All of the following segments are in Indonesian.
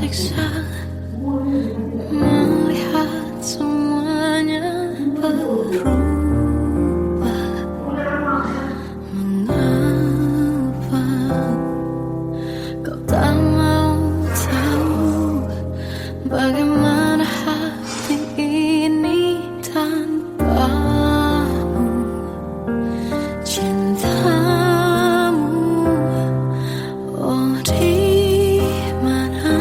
tersiksa melihat semuanya berubah. Mengapa kau tak mau tahu bagaimana hati ini tanpamu? Cintamu, oh di mana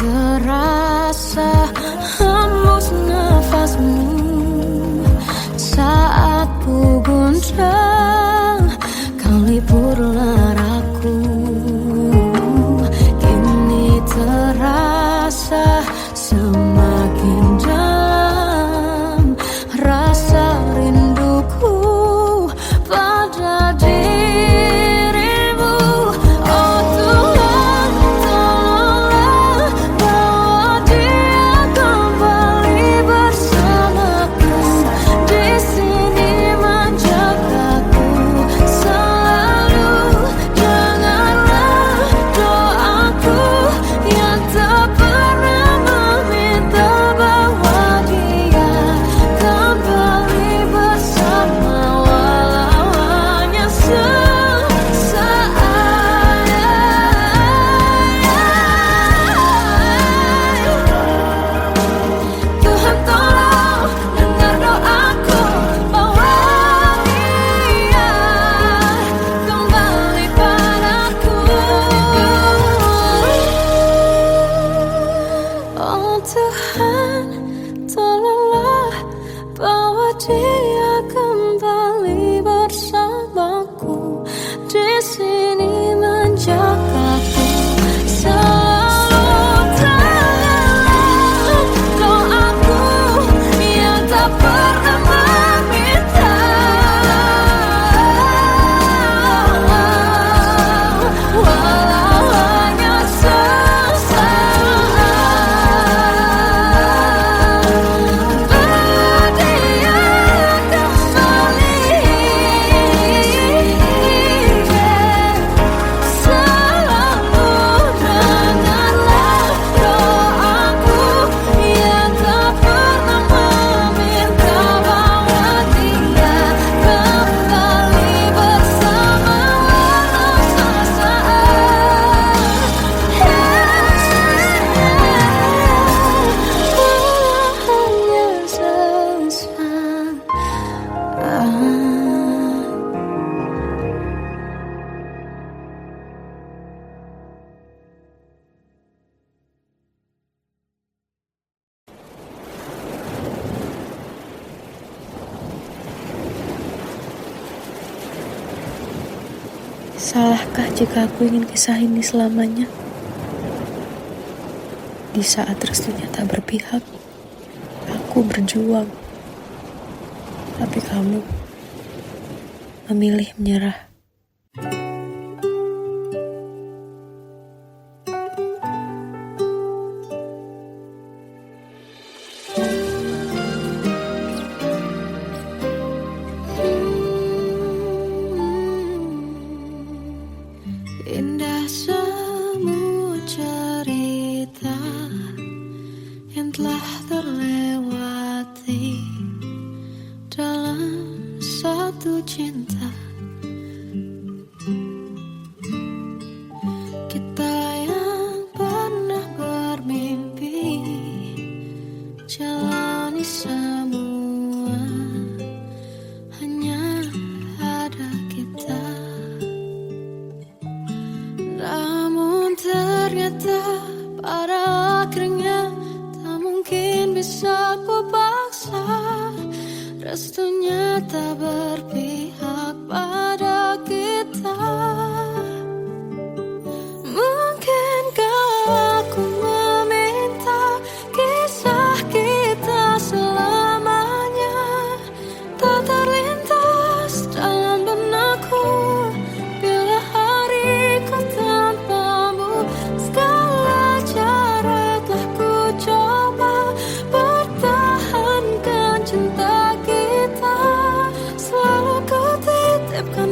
terasa hembus nafasmu saat ku guncang, kau liburlah aku. Kini terasa semakin dalam rasa rinduku pada dirimu. Oh Tuhan, tolonglah bawa dia kembali bersamaku. Di sini menjagaku selalu. Janganlah doaku yang tak pernah meminta bawa dia kembali bersama, walau hanya sesaat. Tuhan tolong dengar doaku, bawa dia kembali padaku. Oh Tuhan, tolonglah bawa dia kembali bersamaku. Di sini menjagaku selalu. Janganlah doaku yang tak pernah meminta, walau hanya sesaat. Bawa dia kembali selalu. Dengarlah doaku yang tak pernah meminta, bawa dia kembali bersama, walau sesaat. Walau hanya sesaat. Salahkah jika aku ingin kisah ini selamanya? Di saat restunya tak berpihak, aku berjuang. Tapi kamu memilih menyerah. Indah semua cerita yang telah terlewati dalam satu cinta. Kita yang pernah bermimpi jalani semua, hanya ada kita. Namun ternyata pada akhirnya tak mungkin bisa ku paksa. Restunya tak berpihak pada kita. Mungkinkah aku meminta kisah kita selamanya tak terlintas dalam benakku bila hariku tanpamu. Segala cara telah ku coba pertahankan cinta kita. Selalu ku titipkan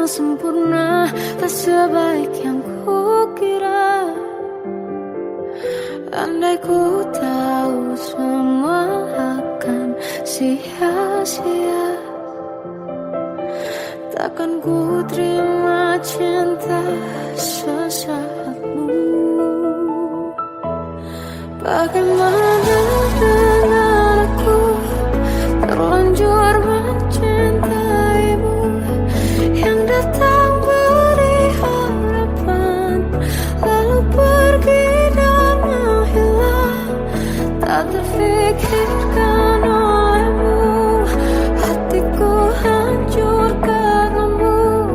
yang sempurna, tak sebaik yang kukira. Andai ku tahu semua akan sia-sia, takkan ku terima cinta sesaatmu. Bagaimana dengan aku, terlanjur mencintaimu, yang datang beri harapan, lalu pergi dan menghilang. Tak terfikirkan olehmu, hatiku hancur karenamu,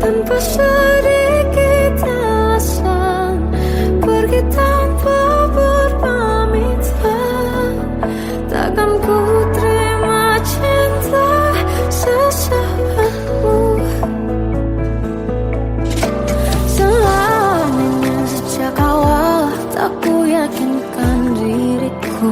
tanpa sedikit alasan, pergi tanpa berpamitan. Takkan ku terima cinta sesaatmu. Selamanya sejak awal tak ku yakinkan diriku,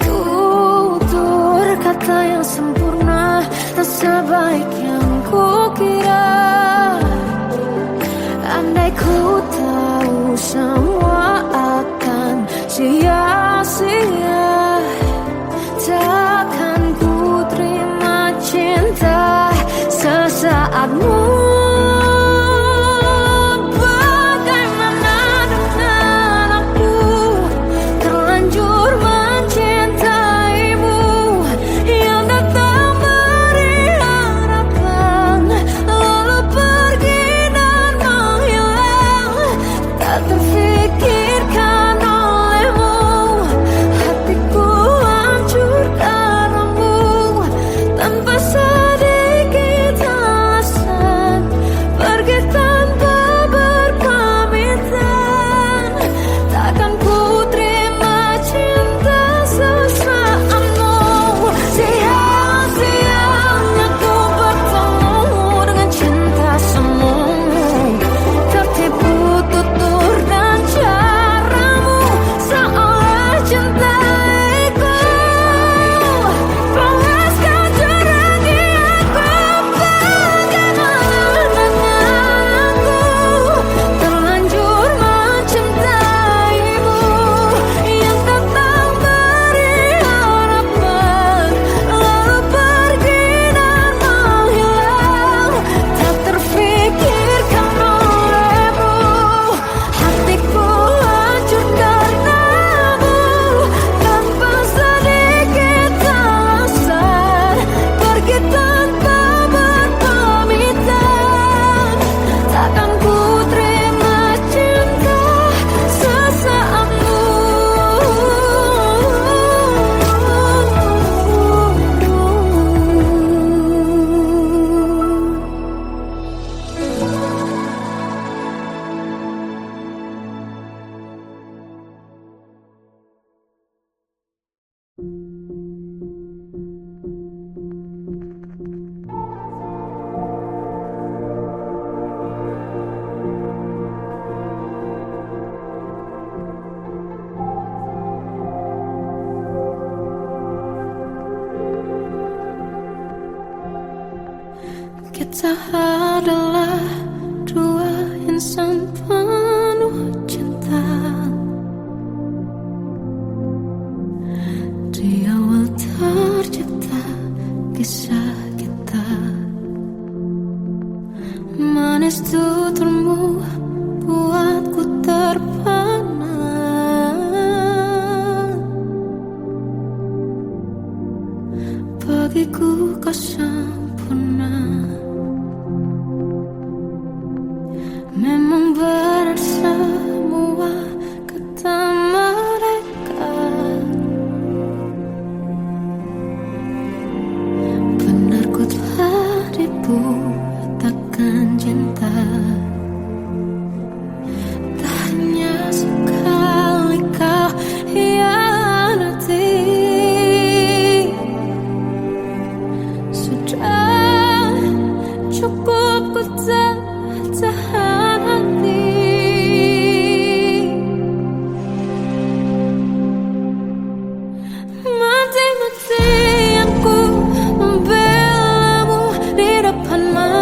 tutur kata yang sempurna, tak sebaik yang kukira. Andai ku tahu semua akan sia-sia, takkan ku terima cinta sesaatmu. Bagaimana dengan aku, terlanjur mencintaimu, yang datang beri harapan, lalu pergi dan menghilang. Tak terfikirkan olehmu, hatiku hancur karenamu, tanpa sedikit alasan, pergi tanpa berpamitan. Takkan ku terima cinta sesaatmu. Sia-sianya ku bertemu dengan cinta semu, tertipu tutur dan caramu, seolah cintaiku. Panaskan jerangi aku, bagaimana dengan aku, terlanjur mencintaimu, yang datang beri harapan, lalu pergi dan menghilang. Tak terfikirkan olehmu, hatiku hancur karenamu, tanpa sedikit alasan, pergi tanpa berpamitan. Takkan ku terima cinta sesaatmu. Kita adalah dua insan penuh cinta. Di awal tercipta kisah kita, manis tuturmu buatku terpana. Bagiku kau sempurna, memang benar semua kata mereka. Benar ku telah dibutakan cinta, tak hanya sekali kau hianati. Sudah cukup ku tahan hati, mati-matian ku membelamu di depan mata.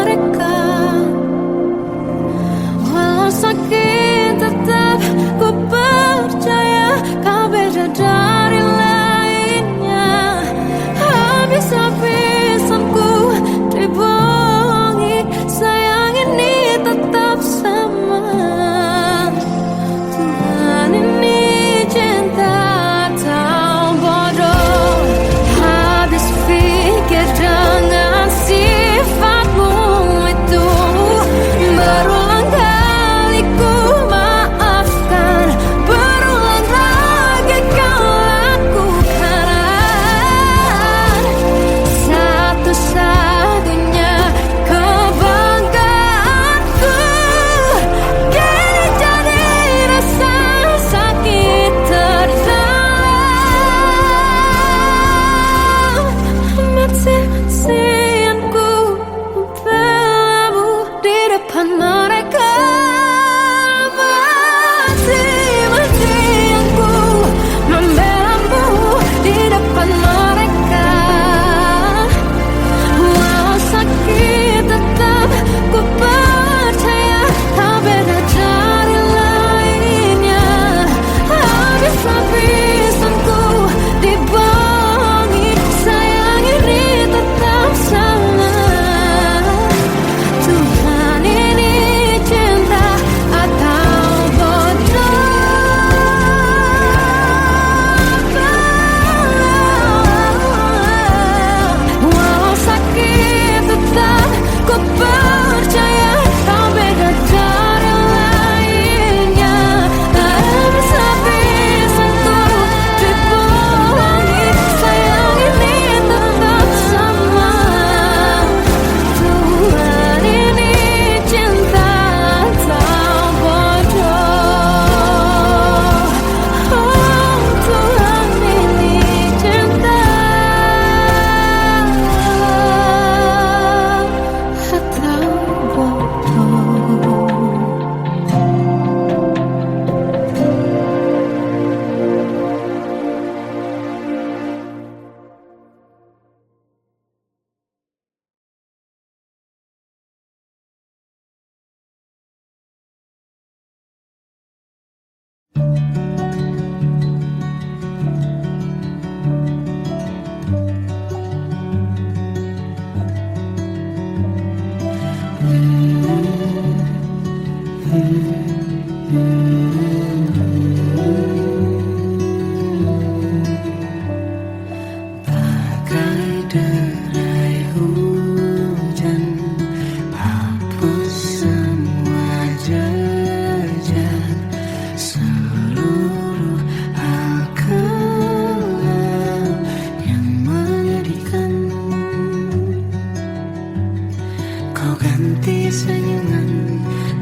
Kau ganti senyuman,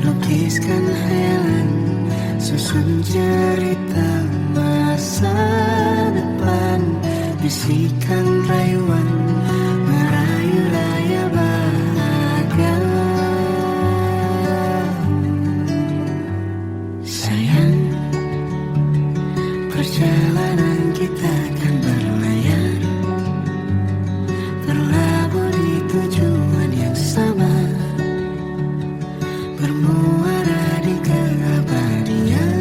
lukiskan hayalan, susun cerita masa depan, bisikan rayuan, merayu raya bahagia. Sayang, perjalanan kita akan berlayar, berlabuh di tujuan yang sama, bermuara di keabadian.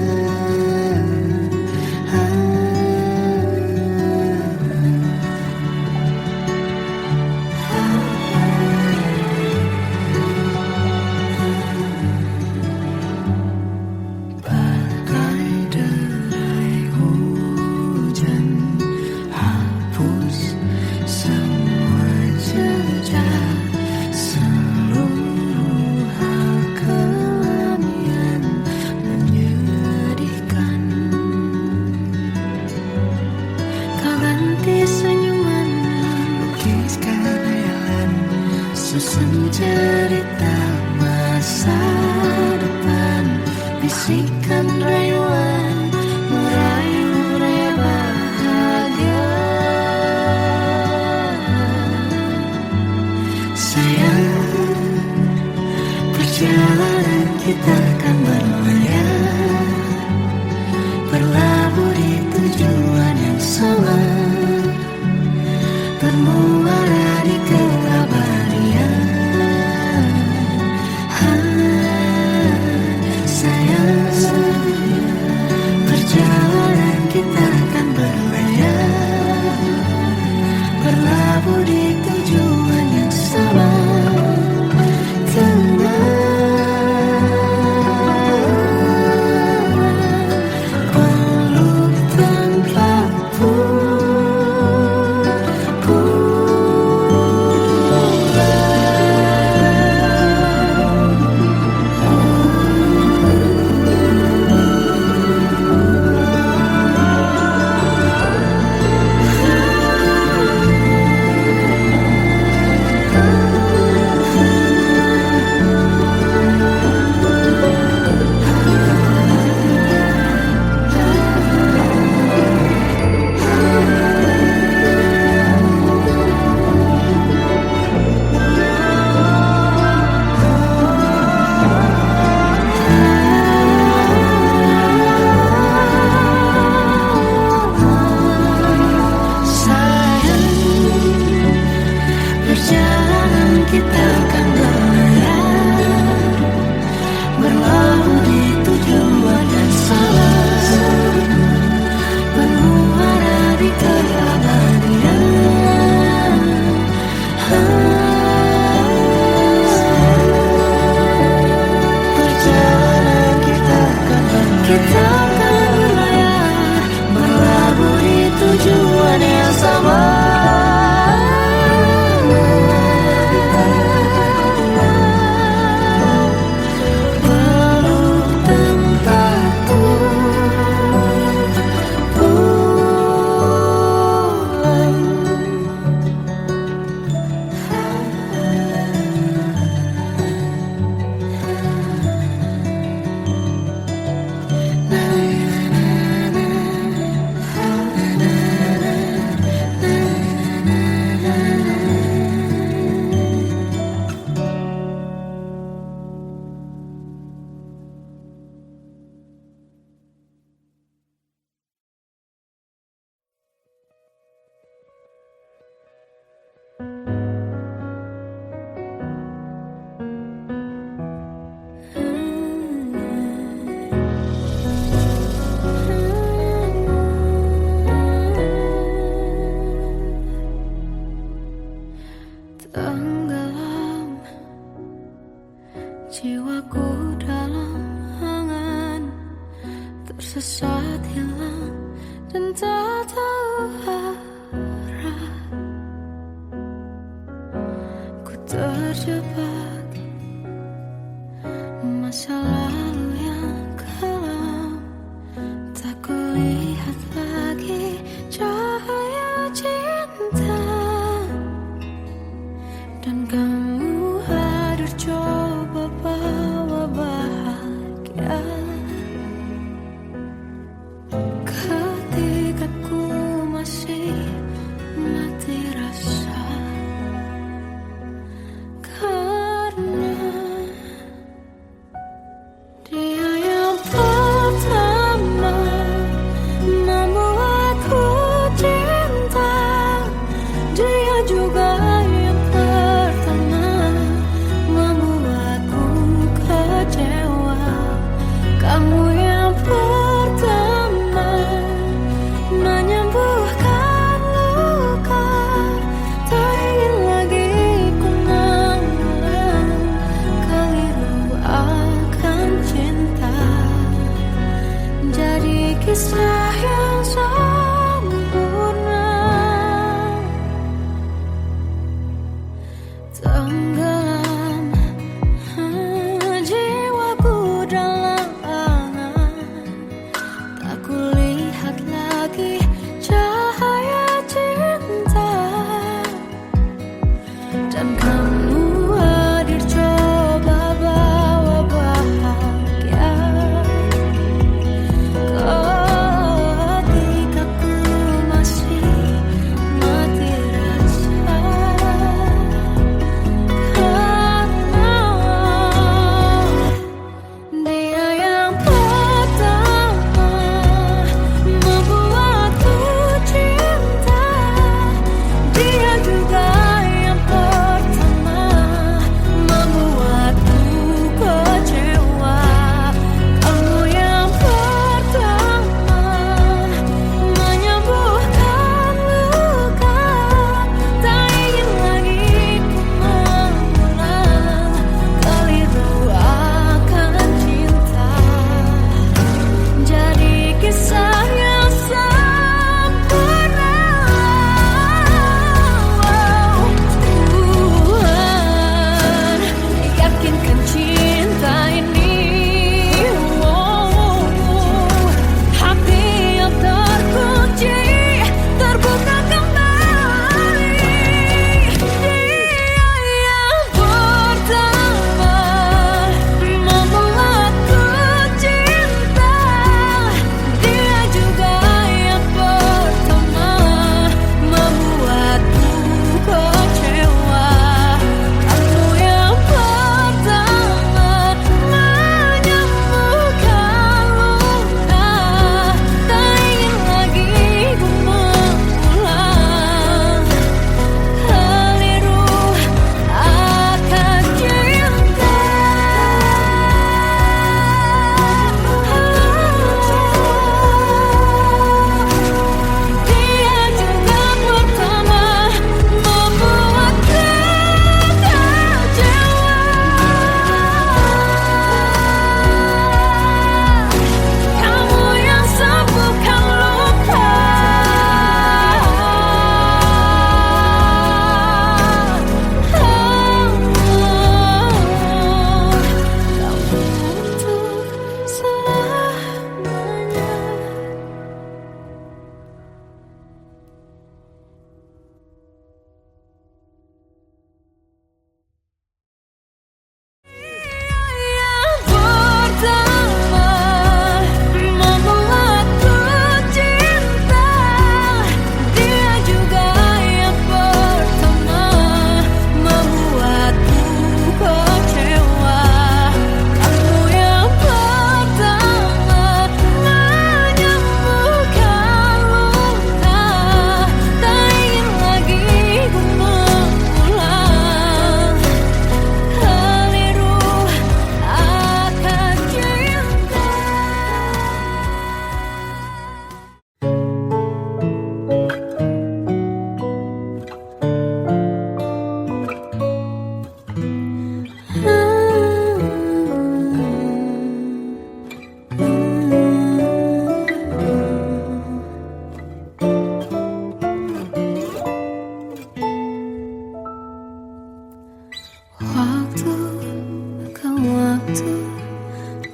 Bagai derai hujan, hapus semua jejak, seluruh hal kelam yang menyedihkan. Kau ganti senyuman, lukiskan hayalan, susun cerita masa depan, bisikan rayuan, merayu raya bahagia. Sayang, perjalanan kita akan berlayar, berlabuh di tujuan yang sama, bermuara di keabadian. Sayang, perjalanan kita akan berlayar, berlabuh di tujuan yang sama. Peluk tanpa tersesat hilang dan tak tahu arah. Ku terjebak masa lalu yang kelam, tak kulihat lagi cahaya cinta, dan kamu hadir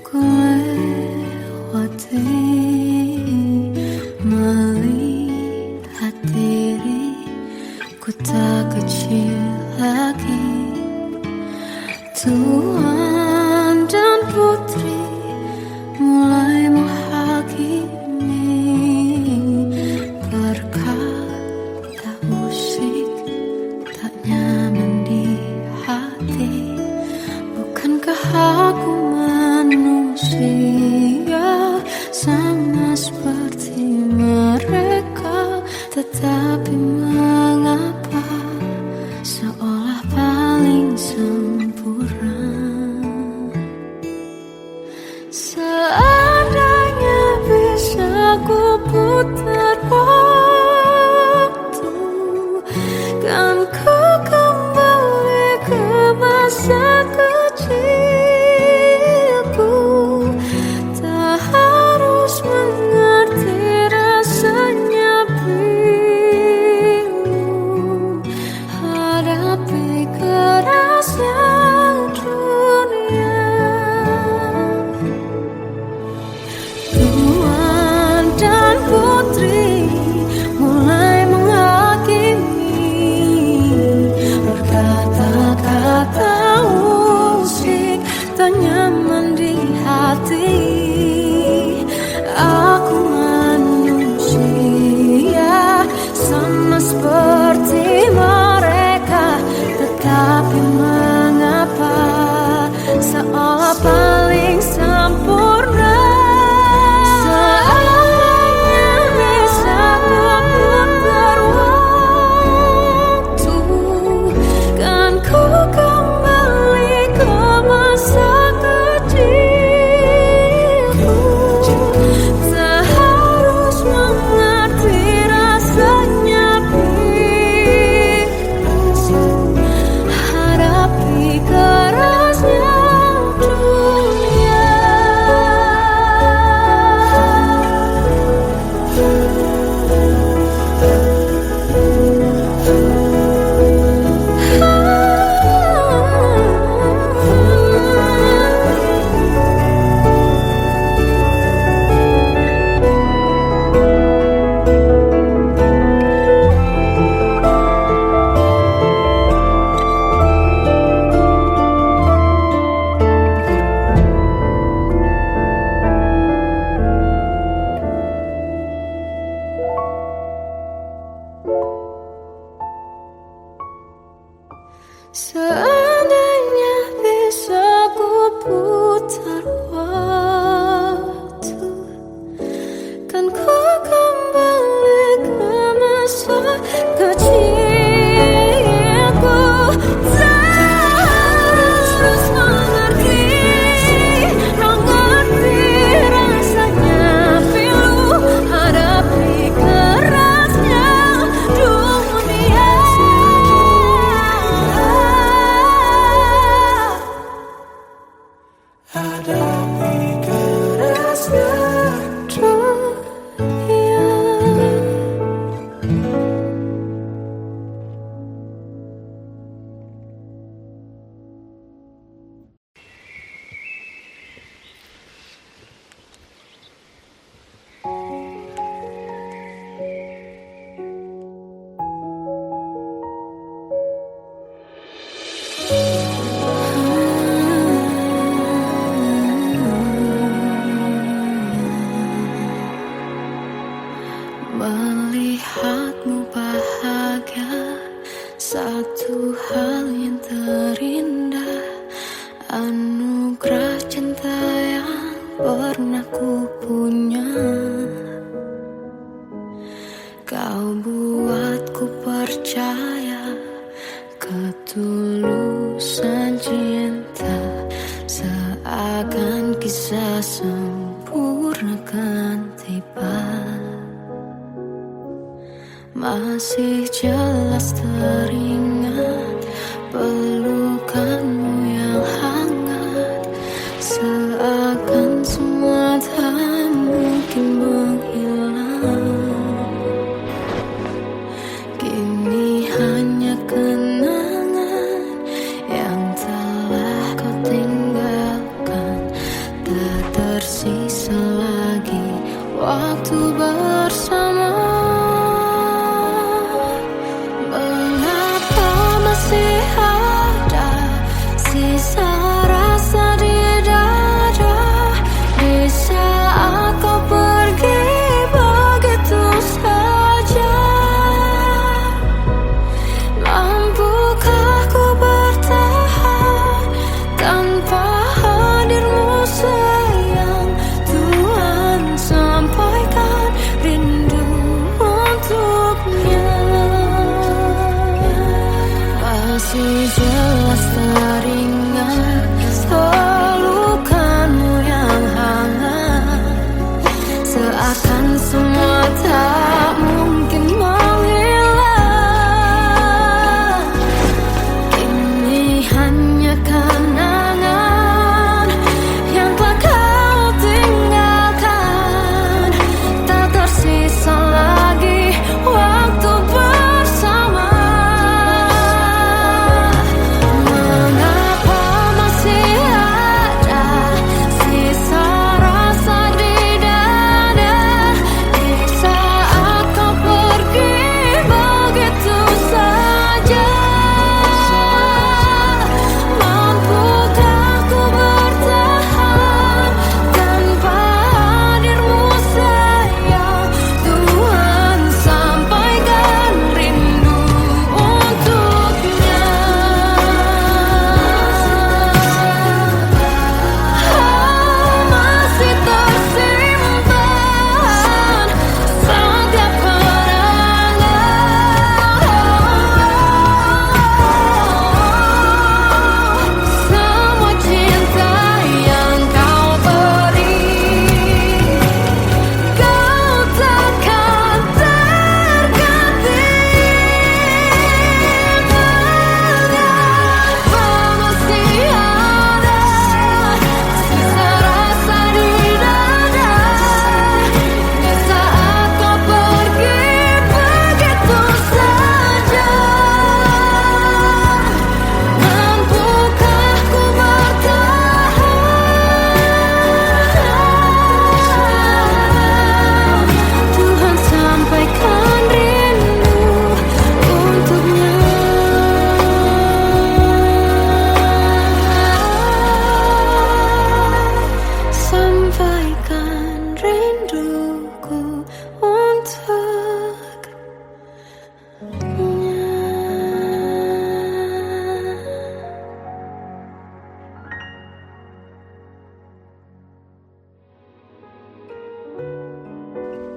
ku lewati, melihat diriku tak kecil lagi. Tuan dan putri mulai menghakimi, berkata musik tak nyaman di hati. Bukankah aku manusia sama seperti mereka? Tetapi mengapa seolah paling sempurna? Seandainya bisa ku putar waktu, kan ku kembali ke masa kecilku. Tak harus mengerti rasanya bingung, hadapi kerasnya dunia. Tuan dan putri mulai menghakimi, berkata-kata musik tak nyaman di hati. Aku manusia sama seperti mereka, tetapi mengapa seolah paling sempurna? Seandainya bisa ku putar waktu, kan ku kembali ke masa kecilku. Tak harus mengerti rasanya bingung, hadapi kerasnya dunia. Seandainya bisa ku putar waktu, kan ku kembali ke masa kecilku. Tak harus mengerti rasanya pilu, hadapi kerasnya dunia. Hadapi kerasnya dunia. Melihatmu bahagia, satu hal yang terindah, anugerah cinta yang pernah ku punya. Kau buatku percaya ketulusan cinta, seakan kisah sempurna kan tiba. Masih jelas teringat pelukanmu yang hangat, seakan semua tak mungkin menghilang. Kini hanya kenangan yang telah kau tinggalkan.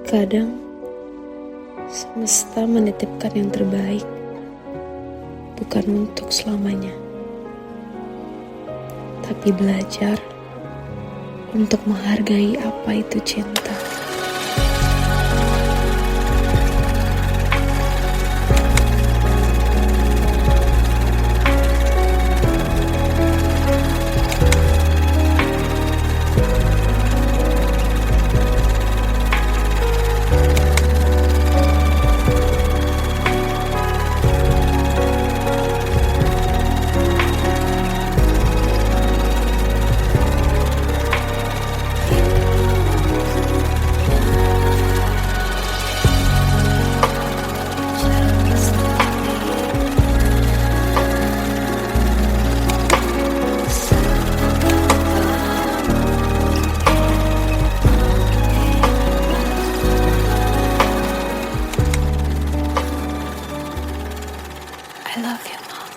Kadang semesta menitipkan yang terbaik, bukan untuk selamanya, tapi belajar untuk menghargai apa itu cinta. I love you, Mom.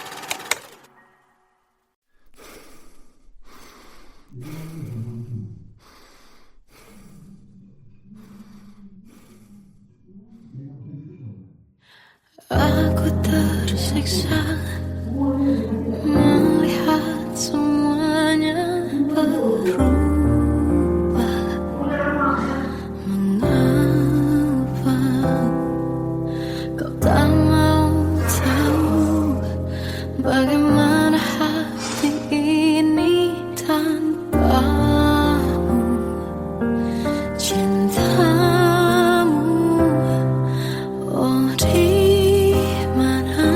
Aku tersiksa melihat semuanya berubah. Mengapa kau tak mau tahu bagaimana hati ini tanpamu? Cintamu, oh di mana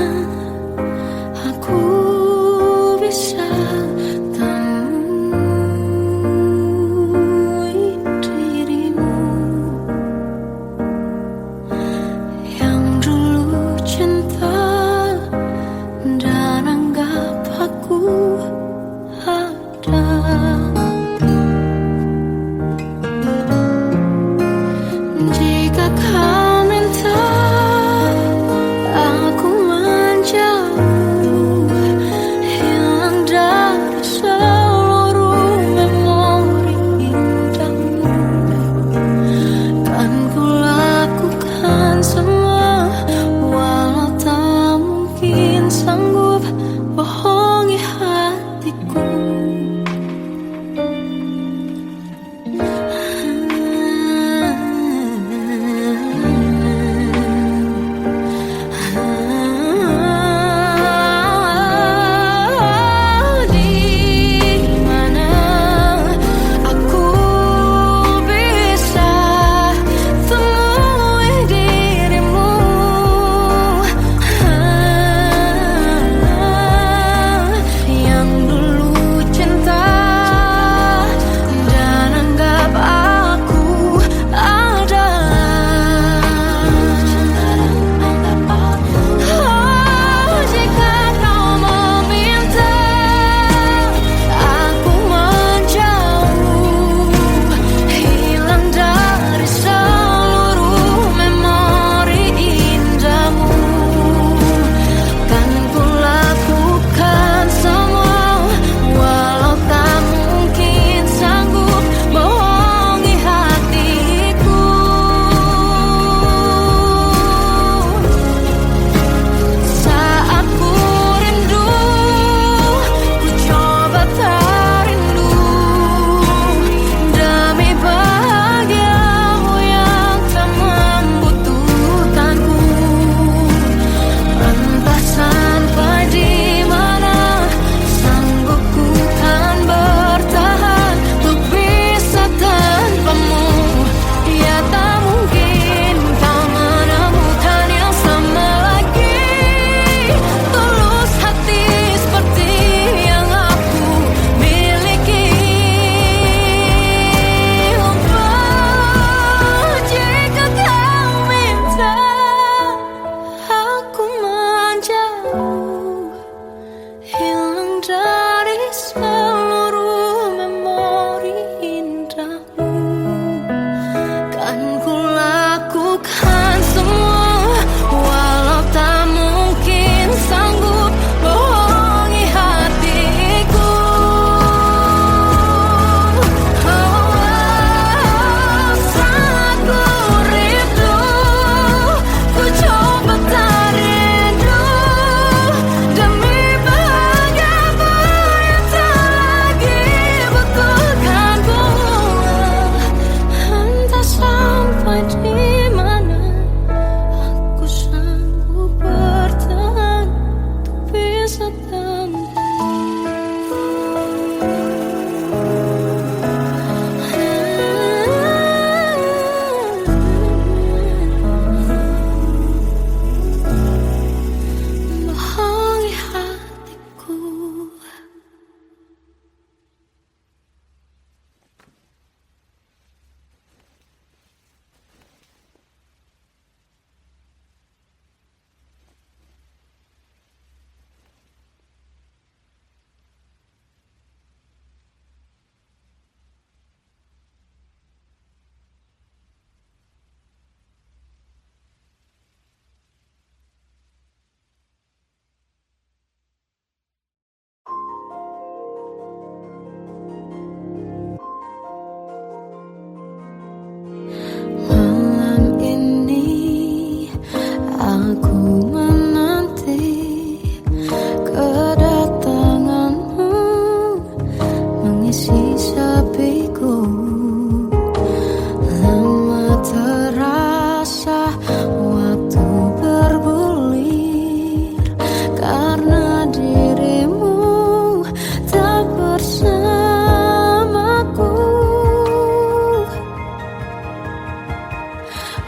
bersamaku.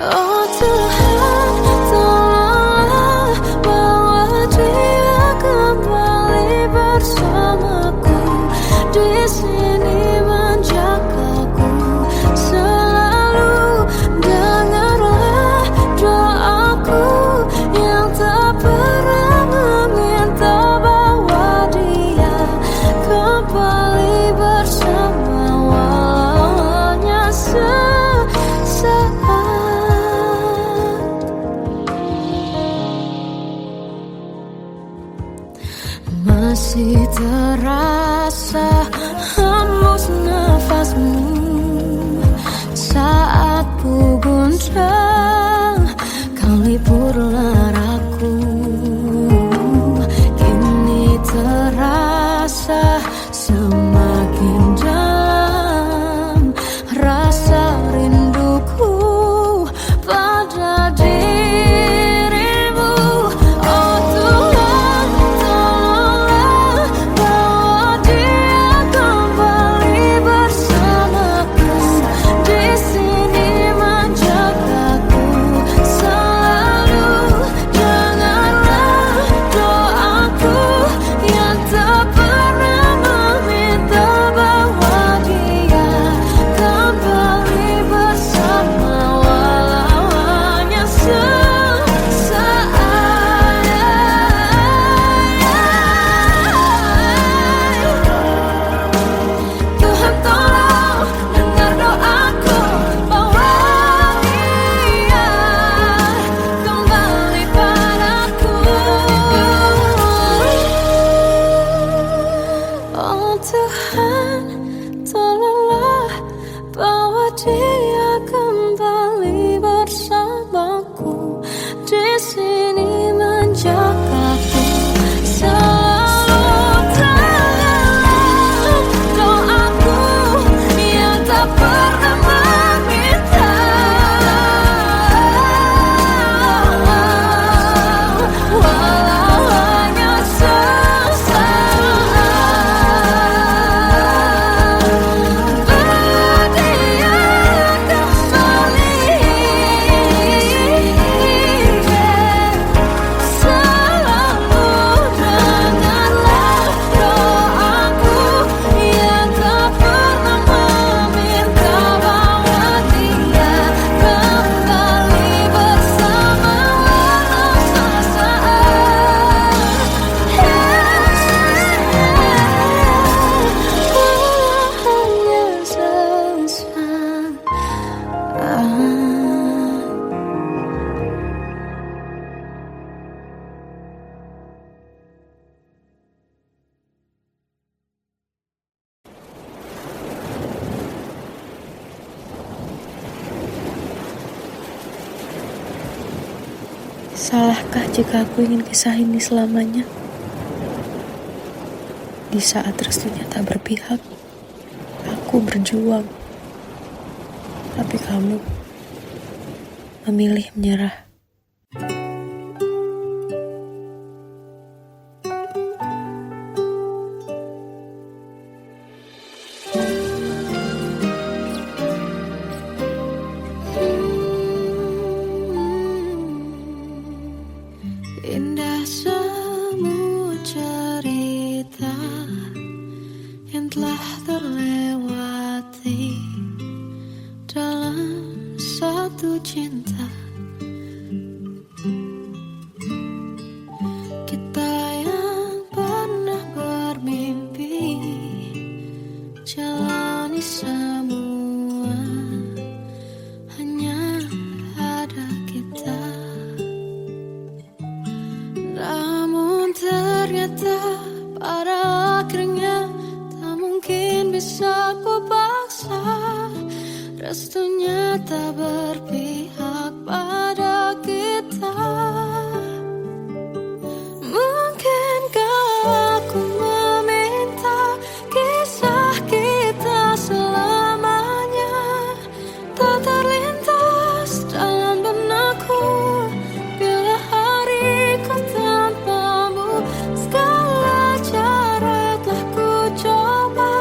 Oh Tuhan, tolonglah bawa dia kembali bersamaku. Di sini menjagaku selalu. Dengarlah doaku yang tak pernah meminta, bawa dia kembali bersama walau hanya sesaat. Masih terasa hembus nafasmu saat ku guncang, kau liburlah raku. Kini terasa semakin dalam rasa rinduku pada dirimu. Oh Tuhan, tolonglah bawa dia kembali bersamaku. Di sini menjagaku selalu. Dengarlah doaku yang tak pernah meminta, bawa dia kembali bersama walau hanya sesaat. Tuhan tolong dengar doaku, bawa dia kembali padaku. Oh Tuhan, tolonglah bawa dia kembali bersamaku. Di sini menjagaku selalu. Dengarlah doaku yang tak pernah meminta, walau hanya sesaat. Berdia kembali selalu. Dengarlah doaku yang tak pernah meminta, bawa dia kembali bersama walau sesaat. Hanya sesaat. Salahkah jika aku ingin kisah ini selamanya? Di saat restunya tak berpihak, aku berjuang. Tapi kamu memilih menyerah. Indah semua cerita yang telah terlewati dalam satu cinta. Kita yang pernah bermimpi jalani semua, hanya ada kita. Namun ternyata pada akhirnya tak mungkin bisa ku paksa. Restunya tak berpihak pada kita. Mungkinkah aku meminta kisah kita selamanya tak terlintas dalam benakku bila hariku tanpamu. Segala cara telah ku coba,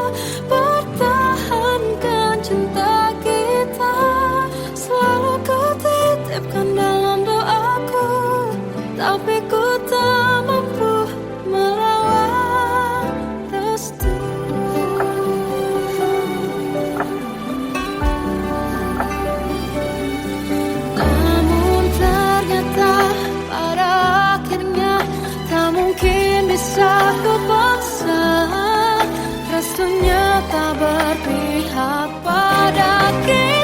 tak berpihak pada kita.